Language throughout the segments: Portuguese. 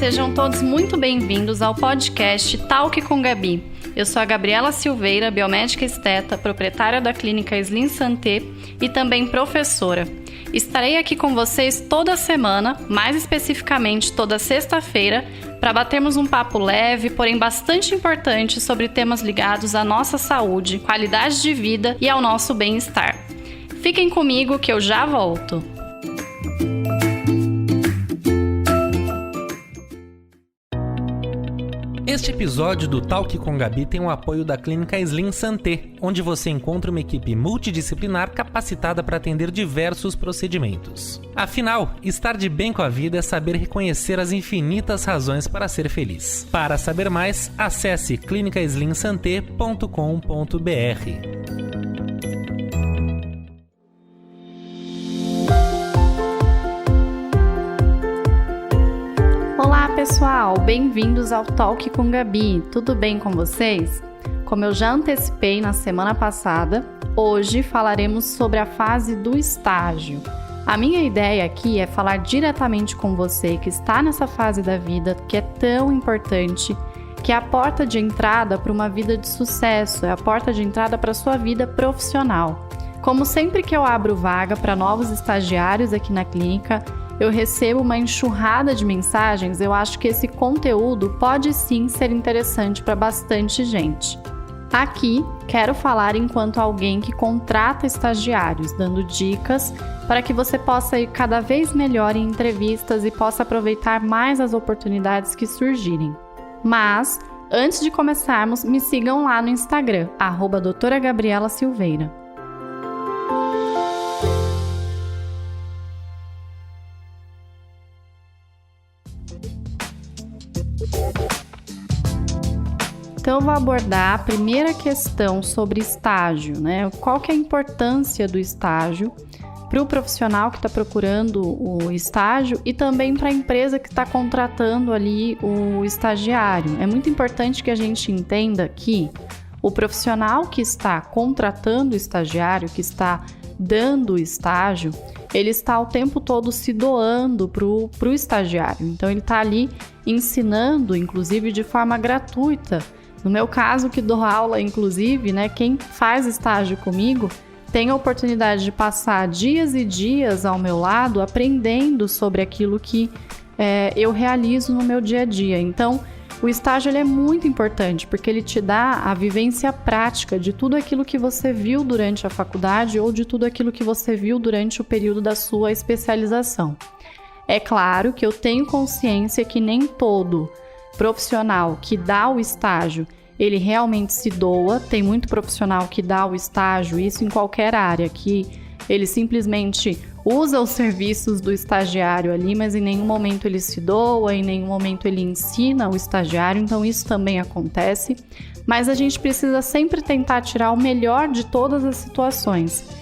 Sejam todos muito bem-vindos ao podcast Talk com Gabi. Eu sou a Gabriela Silveira, biomédica esteta, proprietária da clínica Slim Santé e também professora. Estarei aqui com vocês toda semana, mais especificamente toda sexta-feira, para batermos um papo leve, porém bastante importante sobre temas ligados à nossa saúde, qualidade de vida e ao nosso bem-estar. Fiquem comigo que eu já volto. Este episódio do Talk com Gabi tem o apoio da clínica Slim Santé, onde você encontra uma equipe multidisciplinar capacitada para atender diversos procedimentos. Afinal, estar de bem com a vida é saber reconhecer as infinitas razões para ser feliz. Para saber mais, acesse clinicaslimsanté.com.br. Olá pessoal, bem-vindos ao Talk com Gabi, tudo bem com vocês? Como eu já antecipei na semana passada, hoje falaremos sobre a fase do estágio. A minha ideia aqui é falar diretamente com você que está nessa fase da vida que é tão importante, que é a porta de entrada para uma vida de sucesso, é a porta de entrada para a sua vida profissional. Como sempre que eu abro vaga para novos estagiários aqui na clínica, eu recebo uma enxurrada de mensagens. Eu acho que esse conteúdo pode sim ser interessante para bastante gente. Aqui, quero falar enquanto alguém que contrata estagiários, dando dicas para que você possa ir cada vez melhor em entrevistas e possa aproveitar mais as oportunidades que surgirem. Mas, antes de começarmos, me sigam lá no Instagram, @doutora Gabriela Silveira. Então, eu vou abordar a primeira questão sobre estágio, né? Qual que é a importância do estágio para o profissional que está procurando o estágio e também para a empresa que está contratando ali o estagiário. É muito importante que a gente entenda que o profissional que está contratando o estagiário, que está dando o estágio, ele está o tempo todo se doando para o estagiário. Então, ele está ali ensinando, inclusive de forma gratuita. No meu caso, que dou aula, inclusive, né, quem faz estágio comigo tem a oportunidade de passar dias e dias ao meu lado aprendendo sobre aquilo que eu realizo no meu dia a dia. Então, o estágio ele é muito importante porque ele te dá a vivência prática de tudo aquilo que você viu durante a faculdade ou de tudo aquilo que você viu durante o período da sua especialização. É claro que eu tenho consciência que nem todo profissional que dá o estágio, ele realmente se doa. Tem muito profissional que dá o estágio, isso em qualquer área, que ele simplesmente usa os serviços do estagiário ali, mas em nenhum momento ele se doa, em nenhum momento ele ensina o estagiário, então isso também acontece. Mas a gente precisa sempre tentar tirar o melhor de todas as situações.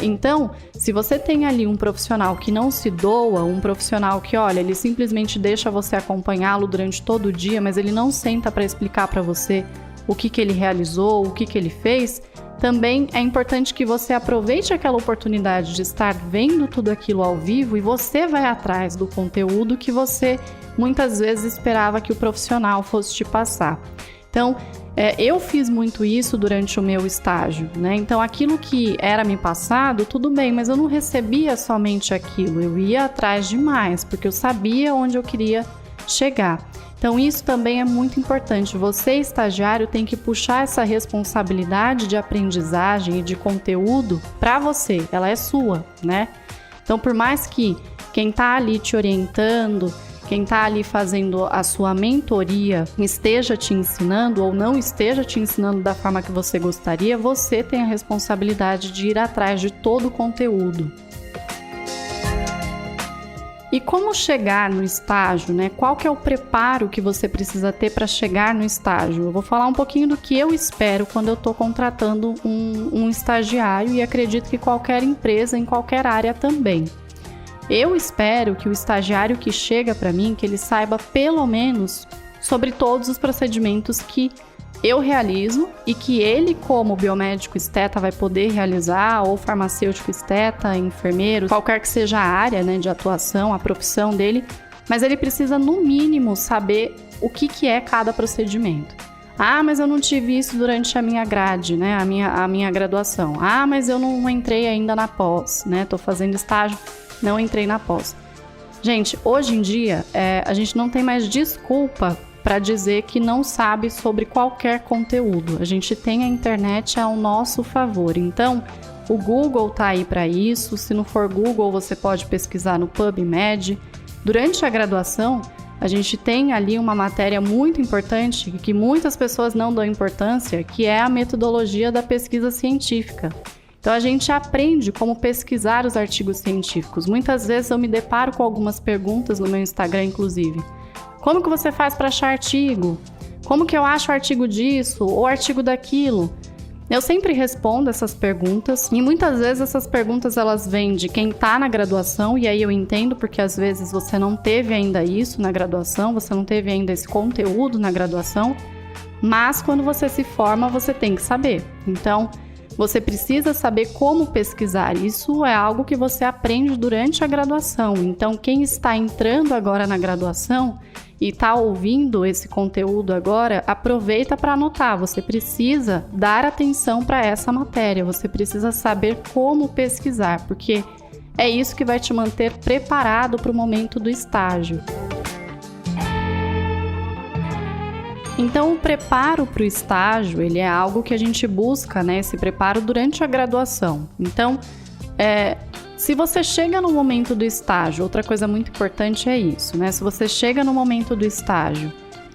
Então, se você tem ali um profissional que não se doa, um profissional que, olha, ele simplesmente deixa você acompanhá-lo durante todo o dia, mas ele não senta para explicar para você o que ele realizou, o que ele fez, também é importante que você aproveite aquela oportunidade de estar vendo tudo aquilo ao vivo e você vai atrás do conteúdo que você muitas vezes esperava que o profissional fosse te passar. Então, eu fiz muito isso durante o meu estágio, né? Então, aquilo que era me passado, tudo bem, mas eu não recebia somente aquilo, eu ia atrás de mais, porque eu sabia onde eu queria chegar. Então, isso também é muito importante. Você, estagiário, tem que puxar essa responsabilidade de aprendizagem e de conteúdo para você, ela é sua, né? Então, por mais que quem está ali te orientando, quem está ali fazendo a sua mentoria esteja te ensinando ou não esteja te ensinando da forma que você gostaria, você tem a responsabilidade de ir atrás de todo o conteúdo. E como chegar no estágio, né? Qual que é o preparo que você precisa ter para chegar no estágio? Eu vou falar um pouquinho do que eu espero quando eu estou contratando um estagiário e acredito que qualquer empresa, em qualquer área também. Eu espero que o estagiário que chega para mim, que ele saiba pelo menos sobre todos os procedimentos que eu realizo e que ele, como biomédico esteta, vai poder realizar, ou farmacêutico esteta, enfermeiro, qualquer que seja a área, né, de atuação, a profissão dele, mas ele precisa, no mínimo, saber o que é cada procedimento. Ah, mas eu não tive isso durante a minha grade, né? A minha graduação. Ah, mas eu não entrei ainda na pós, né? Tô fazendo estágio, não entrei na pós. Gente, hoje em dia, a gente não tem mais desculpa para dizer que não sabe sobre qualquer conteúdo. A gente tem a internet ao nosso favor. Então, o Google tá aí para isso. Se não for Google, você pode pesquisar no PubMed. Durante a graduação, a gente tem ali uma matéria muito importante que muitas pessoas não dão importância, que é a metodologia da pesquisa científica. Então, a gente aprende como pesquisar os artigos científicos. Muitas vezes eu me deparo com algumas perguntas no meu Instagram, inclusive. Como que você faz para achar artigo? Como que eu acho o artigo disso ou artigo daquilo? Eu sempre respondo essas perguntas e muitas vezes essas perguntas elas vêm de quem está na graduação, e aí eu entendo porque às vezes você não teve ainda isso na graduação, você não teve ainda esse conteúdo na graduação, mas quando você se forma você tem que saber. Então, você precisa saber como pesquisar. Isso é algo que você aprende durante a graduação. Então, quem está entrando agora na graduação e está ouvindo esse conteúdo agora, aproveita para anotar. Você precisa dar atenção para essa matéria. Você precisa saber como pesquisar, porque é isso que vai te manter preparado para o momento do estágio. Então, o preparo para o estágio, ele é algo que a gente busca, né? Esse preparo durante a graduação. Então, se você chega no momento do estágio, outra coisa muito importante é isso, né? Se você chega no momento do estágio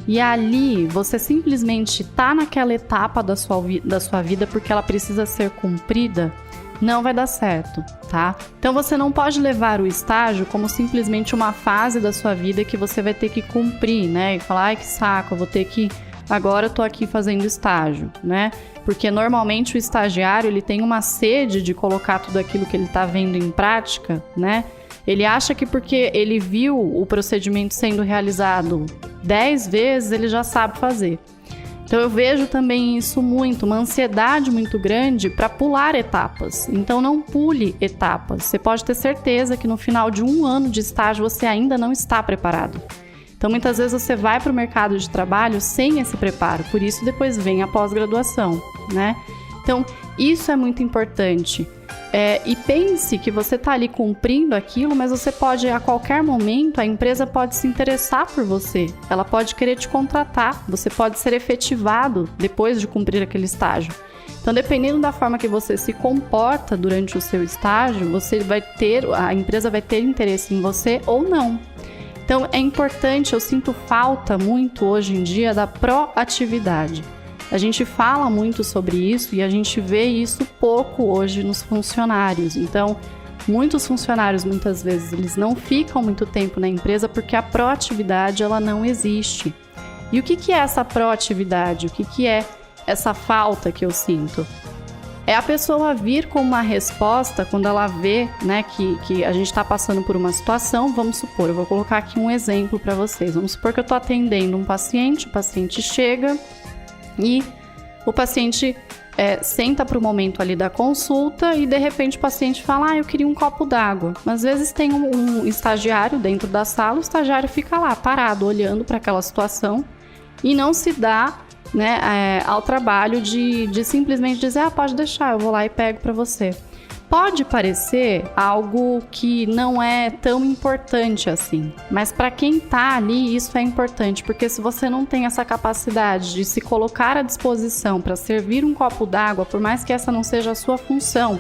e ali você simplesmente está naquela etapa da sua vida porque ela precisa ser cumprida, não vai dar certo, tá? Então você não pode levar o estágio como simplesmente uma fase da sua vida que você vai ter que cumprir, né? E falar, ai que saco, eu vou ter que... Agora eu tô aqui fazendo estágio, né? Porque normalmente o estagiário, ele tem uma sede de colocar tudo aquilo que ele tá vendo em prática, né? Ele acha que porque ele viu o procedimento sendo realizado 10 vezes, ele já sabe fazer. Então eu vejo também isso muito, uma ansiedade muito grande para pular etapas. Então não pule etapas. Você pode ter certeza que no final de 1 ano de estágio você ainda não está preparado. Então muitas vezes você vai para o mercado de trabalho sem esse preparo, por isso depois vem a pós-graduação, né? Então isso é muito importante. E pense que você está ali cumprindo aquilo, mas você pode, a qualquer momento, a empresa pode se interessar por você. Ela pode querer te contratar, você pode ser efetivado depois de cumprir aquele estágio. Então, dependendo da forma que você se comporta durante o seu estágio, a empresa vai ter interesse em você ou não. Então, é importante, eu sinto falta muito hoje em dia da proatividade. A gente fala muito sobre isso e a gente vê isso pouco hoje nos funcionários. Então, muitos funcionários, muitas vezes, eles não ficam muito tempo na empresa porque a proatividade, ela não existe. E o que é essa proatividade? O que é essa falta que eu sinto? É a pessoa vir com uma resposta quando ela vê, né, que a gente está passando por uma situação. Vamos supor, eu vou colocar aqui um exemplo para vocês. Vamos supor que eu estou atendendo um paciente, o paciente chega... E o paciente senta para o momento ali da consulta e de repente o paciente fala, eu queria um copo d'água. Às vezes tem um estagiário dentro da sala, o estagiário fica lá parado olhando para aquela situação e não se dá, né, ao trabalho de simplesmente dizer, pode deixar, eu vou lá e pego para você. Pode parecer algo que não é tão importante assim, mas para quem está ali isso é importante, porque se você não tem essa capacidade de se colocar à disposição para servir um copo d'água, por mais que essa não seja a sua função,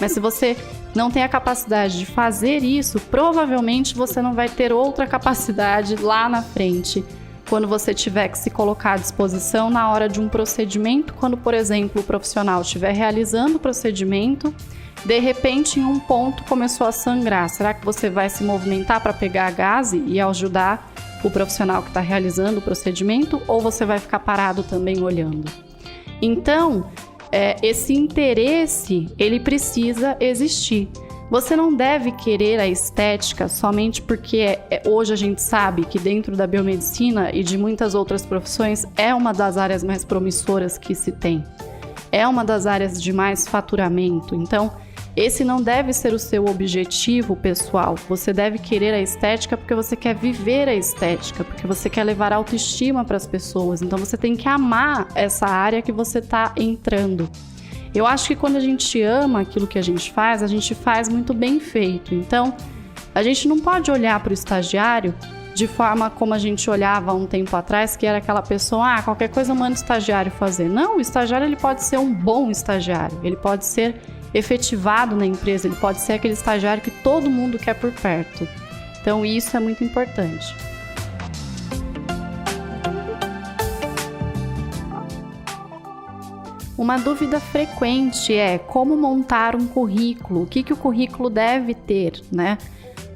mas se você não tem a capacidade de fazer isso, provavelmente você não vai ter outra capacidade lá na frente, quando você tiver que se colocar à disposição na hora de um procedimento, quando, por exemplo, o profissional estiver realizando o procedimento, de repente, em um ponto, começou a sangrar. Será que você vai se movimentar para pegar a gaze e ajudar o profissional que está realizando o procedimento? Ou você vai ficar parado também olhando? Então, esse interesse, ele precisa existir. Você não deve querer a estética somente porque hoje a gente sabe que dentro da biomedicina e de muitas outras profissões é uma das áreas mais promissoras que se tem. É uma das áreas de mais faturamento. Então, esse não deve ser o seu objetivo pessoal. Você deve querer a estética porque você quer viver a estética, porque você quer levar autoestima para as pessoas. Então você tem que amar essa área que você está entrando. Eu acho que quando a gente ama aquilo que a gente faz muito bem feito. Então, a gente não pode olhar para o estagiário de forma como a gente olhava há um tempo atrás, que era aquela pessoa, qualquer coisa manda o estagiário fazer. Não, o estagiário ele pode ser um bom estagiário, ele pode ser efetivado na empresa, ele pode ser aquele estagiário que todo mundo quer por perto. Então, isso é muito importante. Uma dúvida frequente é como montar um currículo, o que o currículo deve ter, né?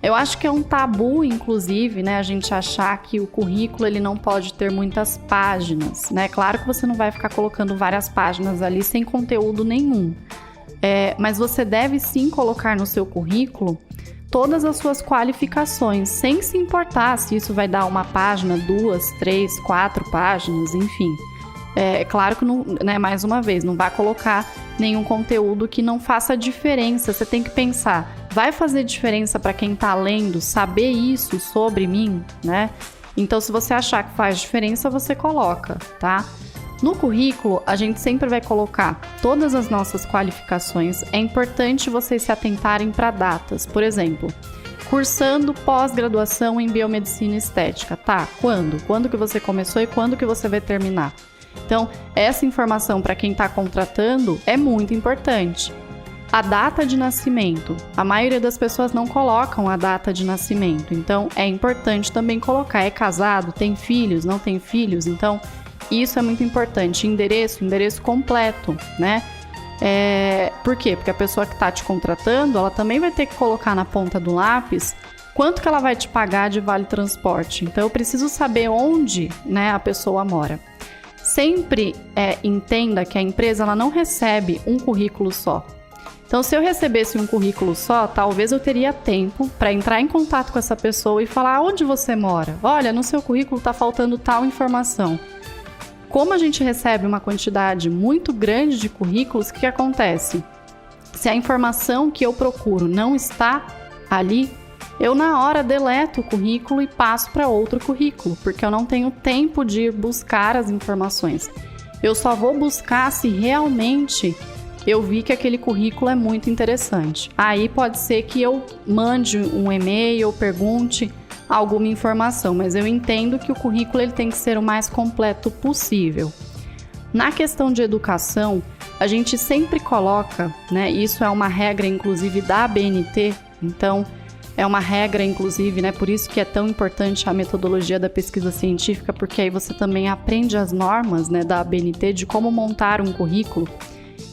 Eu acho que é um tabu, inclusive, né, a gente achar que o currículo ele não pode ter muitas páginas, né? Claro que você não vai ficar colocando várias páginas ali sem conteúdo nenhum, mas você deve sim colocar no seu currículo todas as suas qualificações, sem se importar se isso vai dar uma página, 2, 3, 4 páginas, enfim. É claro que, não, né, mais uma vez, não vai colocar nenhum conteúdo que não faça diferença. Você tem que pensar, vai fazer diferença para quem está lendo saber isso sobre mim, né? Então, se você achar que faz diferença, você coloca, tá? No currículo, a gente sempre vai colocar todas as nossas qualificações. É importante vocês se atentarem para datas. Por exemplo, cursando pós-graduação em biomedicina estética. Tá, quando? Quando que você começou e quando que você vai terminar? Então, essa informação para quem está contratando é muito importante. A data de nascimento. A maioria das pessoas não colocam a data de nascimento. Então, é importante também colocar. É casado? Tem filhos? Não tem filhos? Então, isso é muito importante. Endereço completo, né? Por quê? Porque a pessoa que está te contratando, ela também vai ter que colocar na ponta do lápis quanto que ela vai te pagar de vale transporte. Então, eu preciso saber onde, né, a pessoa mora. Sempre entenda que a empresa ela não recebe um currículo só. Então, se eu recebesse um currículo só, talvez eu teria tempo para entrar em contato com essa pessoa e falar onde você mora. Olha, no seu currículo está faltando tal informação. Como a gente recebe uma quantidade muito grande de currículos, o que acontece? Se a informação que eu procuro não está ali, eu na hora deleto o currículo e passo para outro currículo, porque eu não tenho tempo de ir buscar as informações. Eu só vou buscar se realmente eu vi que aquele currículo é muito interessante. Aí pode ser que eu mande um e-mail ou pergunte alguma informação, mas eu entendo que o currículo ele tem que ser o mais completo possível. Na questão de educação, a gente sempre coloca, né, isso é uma regra inclusive da ABNT, então é uma regra, inclusive, né? Por isso que é tão importante a metodologia da pesquisa científica, porque aí você também aprende as normas, né, da ABNT de como montar um currículo.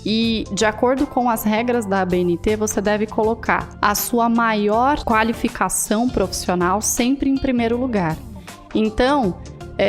E, de acordo com as regras da ABNT, você deve colocar a sua maior qualificação profissional sempre em primeiro lugar. Então,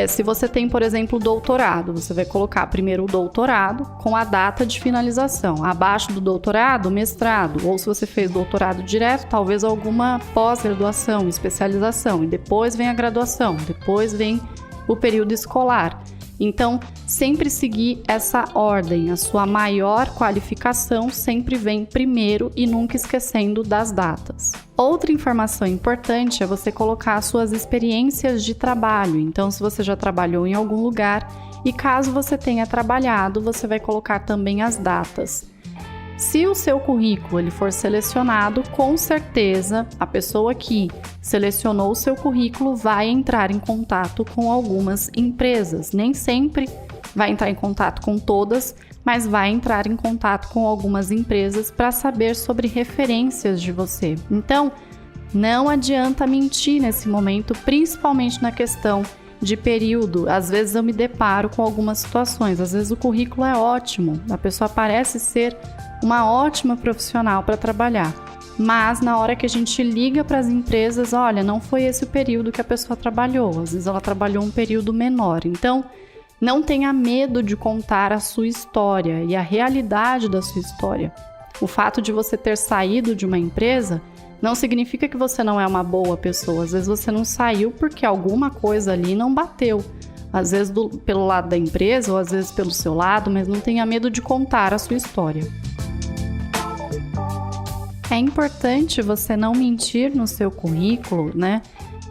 se você tem, por exemplo, doutorado, você vai colocar primeiro o doutorado com a data de finalização. Abaixo do doutorado, mestrado. Ou se você fez doutorado direto, talvez alguma pós-graduação, especialização. E depois vem a graduação, depois vem o período escolar. Então, sempre seguir essa ordem. A sua maior qualificação sempre vem primeiro e nunca esquecendo das datas. Outra informação importante é você colocar as suas experiências de trabalho. Então, se você já trabalhou em algum lugar e caso você tenha trabalhado, você vai colocar também as datas. Se o seu currículo ele for selecionado, com certeza a pessoa que selecionou o seu currículo vai entrar em contato com algumas empresas. Nem sempre vai entrar em contato com todas, mas vai entrar em contato com algumas empresas para saber sobre referências de você. Então, não adianta mentir nesse momento, principalmente na questão de período. Às vezes eu me deparo com algumas situações, às vezes o currículo é ótimo, a pessoa parece ser uma ótima profissional para trabalhar, mas na hora que a gente liga para as empresas, olha, não foi esse o período que a pessoa trabalhou, às vezes ela trabalhou um período menor. Então, não tenha medo de contar a sua história e a realidade da sua história. O fato de você ter saído de uma empresa não significa que você não é uma boa pessoa. Às vezes você não saiu porque alguma coisa ali não bateu. Às vezes pelo lado da empresa ou às vezes pelo seu lado, mas não tenha medo de contar a sua história. É importante você não mentir no seu currículo, né?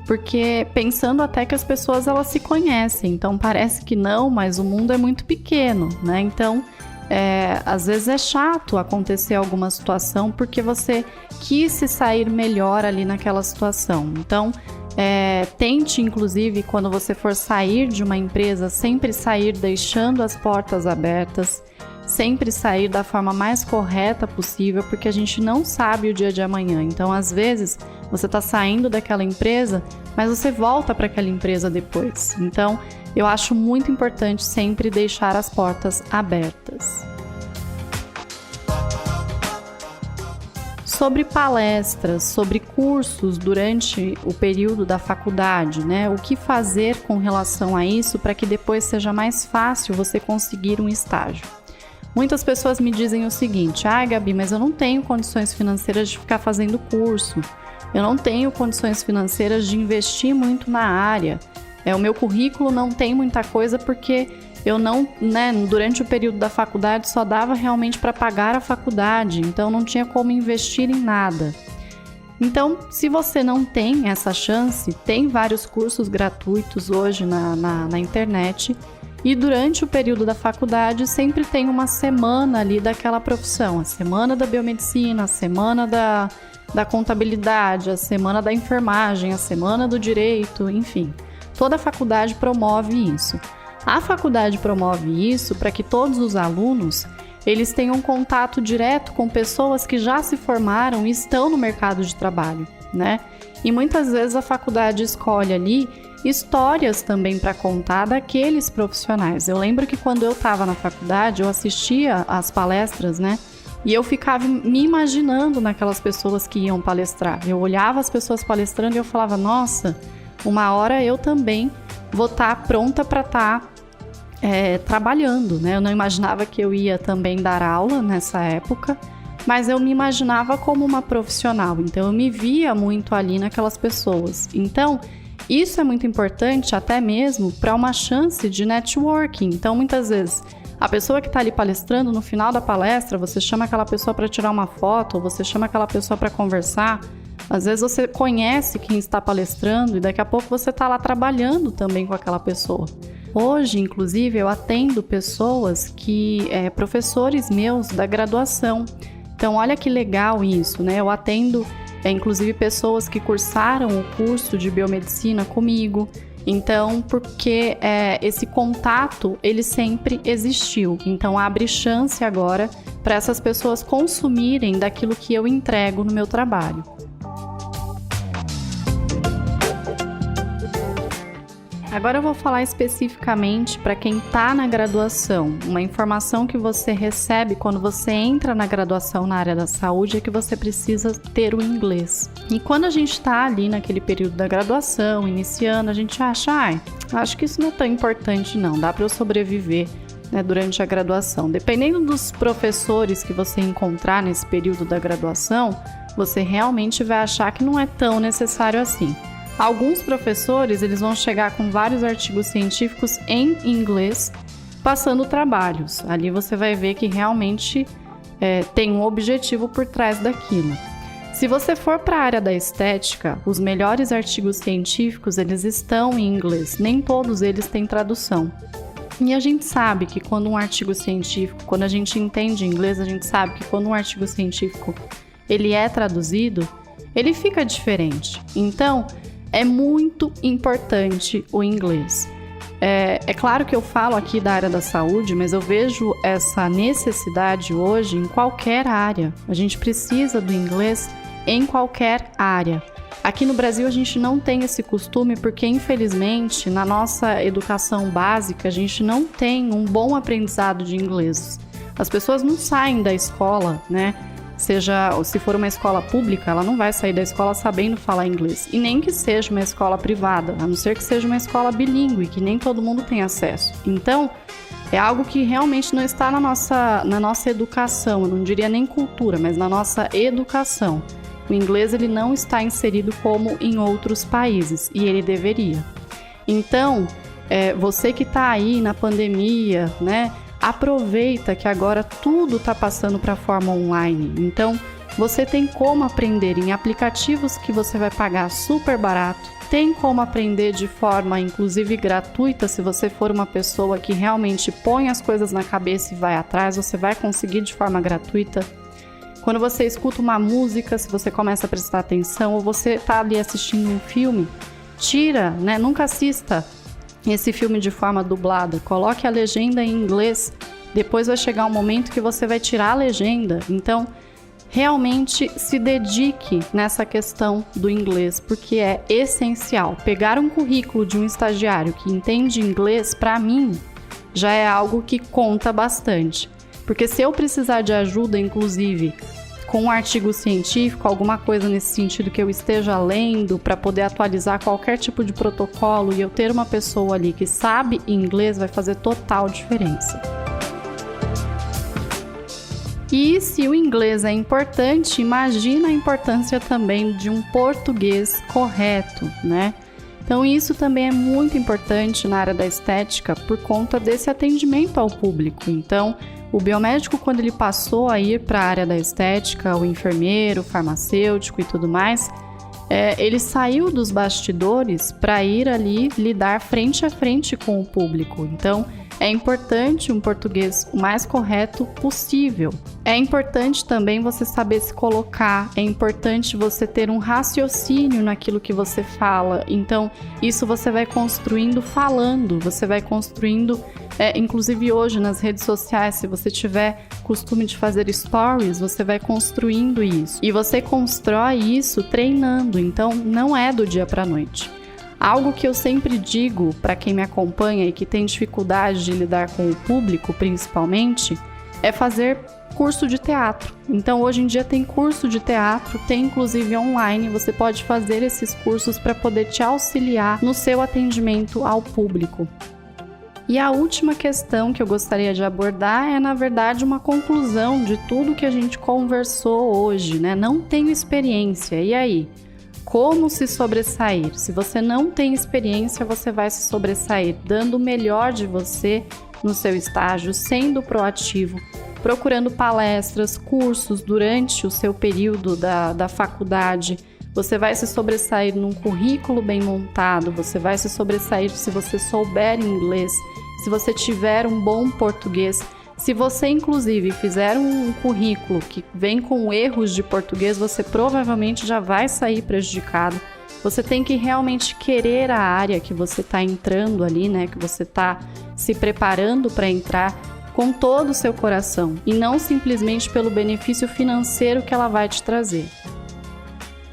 Porque pensando até que as pessoas elas se conhecem, então parece que não, mas o mundo é muito pequeno, né? Então, às vezes é chato acontecer alguma situação porque você quis se sair melhor ali naquela situação. Então, tente, inclusive, quando você for sair de uma empresa, sempre sair deixando as portas abertas, sempre sair da forma mais correta possível, porque a gente não sabe o dia de amanhã. Então, às vezes, você está saindo daquela empresa, mas você volta para aquela empresa depois. Então, eu acho muito importante sempre deixar as portas abertas. Sobre palestras, sobre cursos durante o período da faculdade, né? O que fazer com relação a isso para que depois seja mais fácil você conseguir um estágio? Muitas pessoas me dizem o seguinte: Gabi, mas eu não tenho condições financeiras de ficar fazendo curso, eu não tenho condições financeiras de investir muito na área, o meu currículo não tem muita coisa porque eu não, durante o período da faculdade só dava realmente para pagar a faculdade, então não tinha como investir em nada. Então, se você não tem essa chance, tem vários cursos gratuitos hoje na internet. E durante o período da faculdade sempre tem uma semana ali daquela profissão, a semana da biomedicina, a semana da contabilidade, a semana da enfermagem, a semana do direito, enfim. Toda faculdade promove isso. A faculdade promove isso para que todos os alunos eles tenham contato direto com pessoas que já se formaram e estão no mercado de trabalho, né? E muitas vezes a faculdade escolhe ali histórias também para contar daqueles profissionais. Eu lembro que quando eu estava na faculdade, eu assistia às palestras, né? E eu ficava me imaginando naquelas pessoas que iam palestrar. Eu olhava as pessoas palestrando e eu falava, nossa, uma hora eu também vou estar pronta para estar trabalhando, né? Eu não imaginava que eu ia também dar aula nessa época, mas eu me imaginava como uma profissional. Então, eu me via muito ali naquelas pessoas. Então, isso é muito importante até mesmo para uma chance de networking. Então, muitas vezes, a pessoa que está ali palestrando, no final da palestra, você chama aquela pessoa para tirar uma foto, ou você chama aquela pessoa para conversar. Às vezes você conhece quem está palestrando e daqui a pouco você está lá trabalhando também com aquela pessoa. Hoje, inclusive, eu atendo pessoas professores meus da graduação. Então, olha que legal isso, né? Eu atendo inclusive pessoas que cursaram o curso de biomedicina comigo. Então, porque esse contato, ele sempre existiu. Então, abre chance agora para essas pessoas consumirem daquilo que eu entrego no meu trabalho. Agora eu vou falar especificamente para quem está na graduação. Uma informação que você recebe quando você entra na graduação na área da saúde é que você precisa ter o inglês. E quando a gente está ali naquele período da graduação, iniciando, a gente acha, acho que isso não é tão importante não, dá para eu sobreviver, né, durante a graduação. Dependendo dos professores que você encontrar nesse período da graduação, você realmente vai achar que não é tão necessário assim. Alguns professores, eles vão chegar com vários artigos científicos em inglês, passando trabalhos. Ali você vai ver que realmente tem um objetivo por trás daquilo. Se você for para a área da estética, os melhores artigos científicos, eles estão em inglês. Nem todos eles têm tradução. E a gente sabe que quando um artigo científico, quando a gente entende inglês, a gente sabe que quando um artigo científico ele é traduzido, ele fica diferente. Então, é muito importante o inglês. É claro que eu falo aqui da área da saúde, mas eu vejo essa necessidade hoje em qualquer área. A gente precisa do inglês em qualquer área. Aqui no Brasil a gente não tem esse costume porque, infelizmente, na nossa educação básica, a gente não tem um bom aprendizado de inglês. As pessoas não saem da escola, né? Se for uma escola pública, ela não vai sair da escola sabendo falar inglês. E nem que seja uma escola privada, a não ser que seja uma escola bilíngue, que nem todo mundo tem acesso. Então, é algo que realmente não está na nossa educação, eu não diria nem cultura, mas na nossa educação. O inglês ele não está inserido como em outros países, e ele deveria. Então, você que está aí na pandemia, né? Aproveita que agora tudo está passando para a forma online. Então, Você tem como aprender em aplicativos que você vai pagar super barato. Tem como aprender de forma, inclusive, gratuita. Se você for uma pessoa que realmente põe as coisas na cabeça e vai atrás, você vai conseguir de forma gratuita. Quando você escuta uma música, se você começa a prestar atenção, ou você está ali assistindo um filme, nunca assista esse filme de forma dublada. Coloque a legenda em inglês. Depois vai chegar um momento que você vai tirar a legenda. Então, realmente se dedique nessa questão do inglês, porque é essencial. Pegar um currículo de um estagiário que entende inglês, para mim, já é algo que conta bastante. Porque se eu precisar de ajuda, inclusive, com um artigo científico, alguma coisa nesse sentido que eu esteja lendo para poder atualizar qualquer tipo de protocolo, e eu ter uma pessoa ali que sabe inglês, vai fazer total diferença. E se o inglês é importante, imagina a importância também de um português correto, né? Então isso também é muito importante na área da estética por conta desse atendimento ao público. Então, o biomédico, quando ele passou a ir para a área da estética, o enfermeiro, o farmacêutico e tudo mais, ele saiu dos bastidores para ir ali lidar frente a frente com o público. Então, é importante um português o mais correto possível. É importante também você saber se colocar, é importante você ter um raciocínio naquilo que você fala. Então, isso você vai construindo falando, você vai construindo, inclusive hoje nas redes sociais, se você tiver costume de fazer stories, você vai construindo isso. E você constrói isso treinando, então não é do dia para a noite. Algo que eu sempre digo para quem me acompanha e que tem dificuldade de lidar com o público, principalmente, é fazer curso de teatro. Então, hoje em dia tem curso de teatro, tem inclusive online, você pode fazer esses cursos para poder te auxiliar no seu atendimento ao público. E a última questão que eu gostaria de abordar é, na verdade, uma conclusão de tudo que a gente conversou hoje, né? Não tenho experiência, e aí? Como se sobressair? Se você não tem experiência, você vai se sobressair dando o melhor de você no seu estágio, sendo proativo, procurando palestras, cursos durante o seu período da faculdade. Você vai se sobressair num currículo bem montado, você vai se sobressair se você souber inglês, se você tiver um bom português. Se você, inclusive, fizer um currículo que vem com erros de português, você provavelmente já vai sair prejudicado. Você tem que realmente querer a área que você está entrando ali, né? Que você está se preparando para entrar com todo o seu coração e não simplesmente pelo benefício financeiro que ela vai te trazer.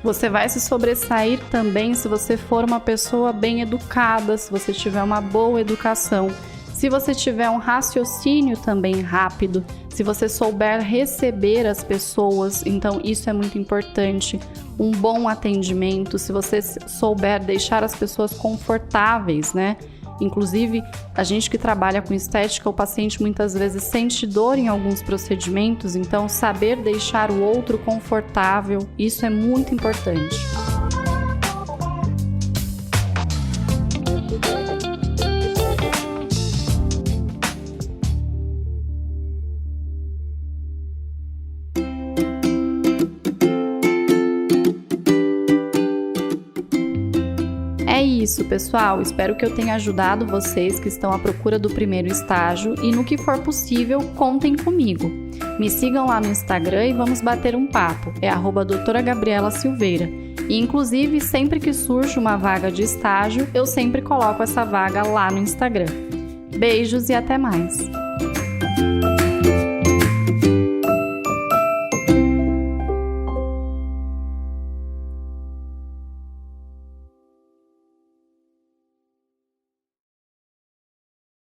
Você vai se sobressair também se você for uma pessoa bem educada, se você tiver uma boa educação. Se você tiver um raciocínio também rápido, se você souber receber as pessoas, então isso é muito importante. Um bom atendimento, se você souber deixar as pessoas confortáveis, né? Inclusive, a gente que trabalha com estética, o paciente muitas vezes sente dor em alguns procedimentos, então saber deixar o outro confortável, isso é muito importante. É isso, pessoal. Espero que eu tenha ajudado vocês que estão à procura do primeiro estágio e no que for possível, contem comigo. Me sigam lá no Instagram e vamos bater um papo. É @doutora Gabriela Silveira. E, inclusive, sempre que surge uma vaga de estágio, eu sempre coloco essa vaga lá no Instagram. Beijos e até mais!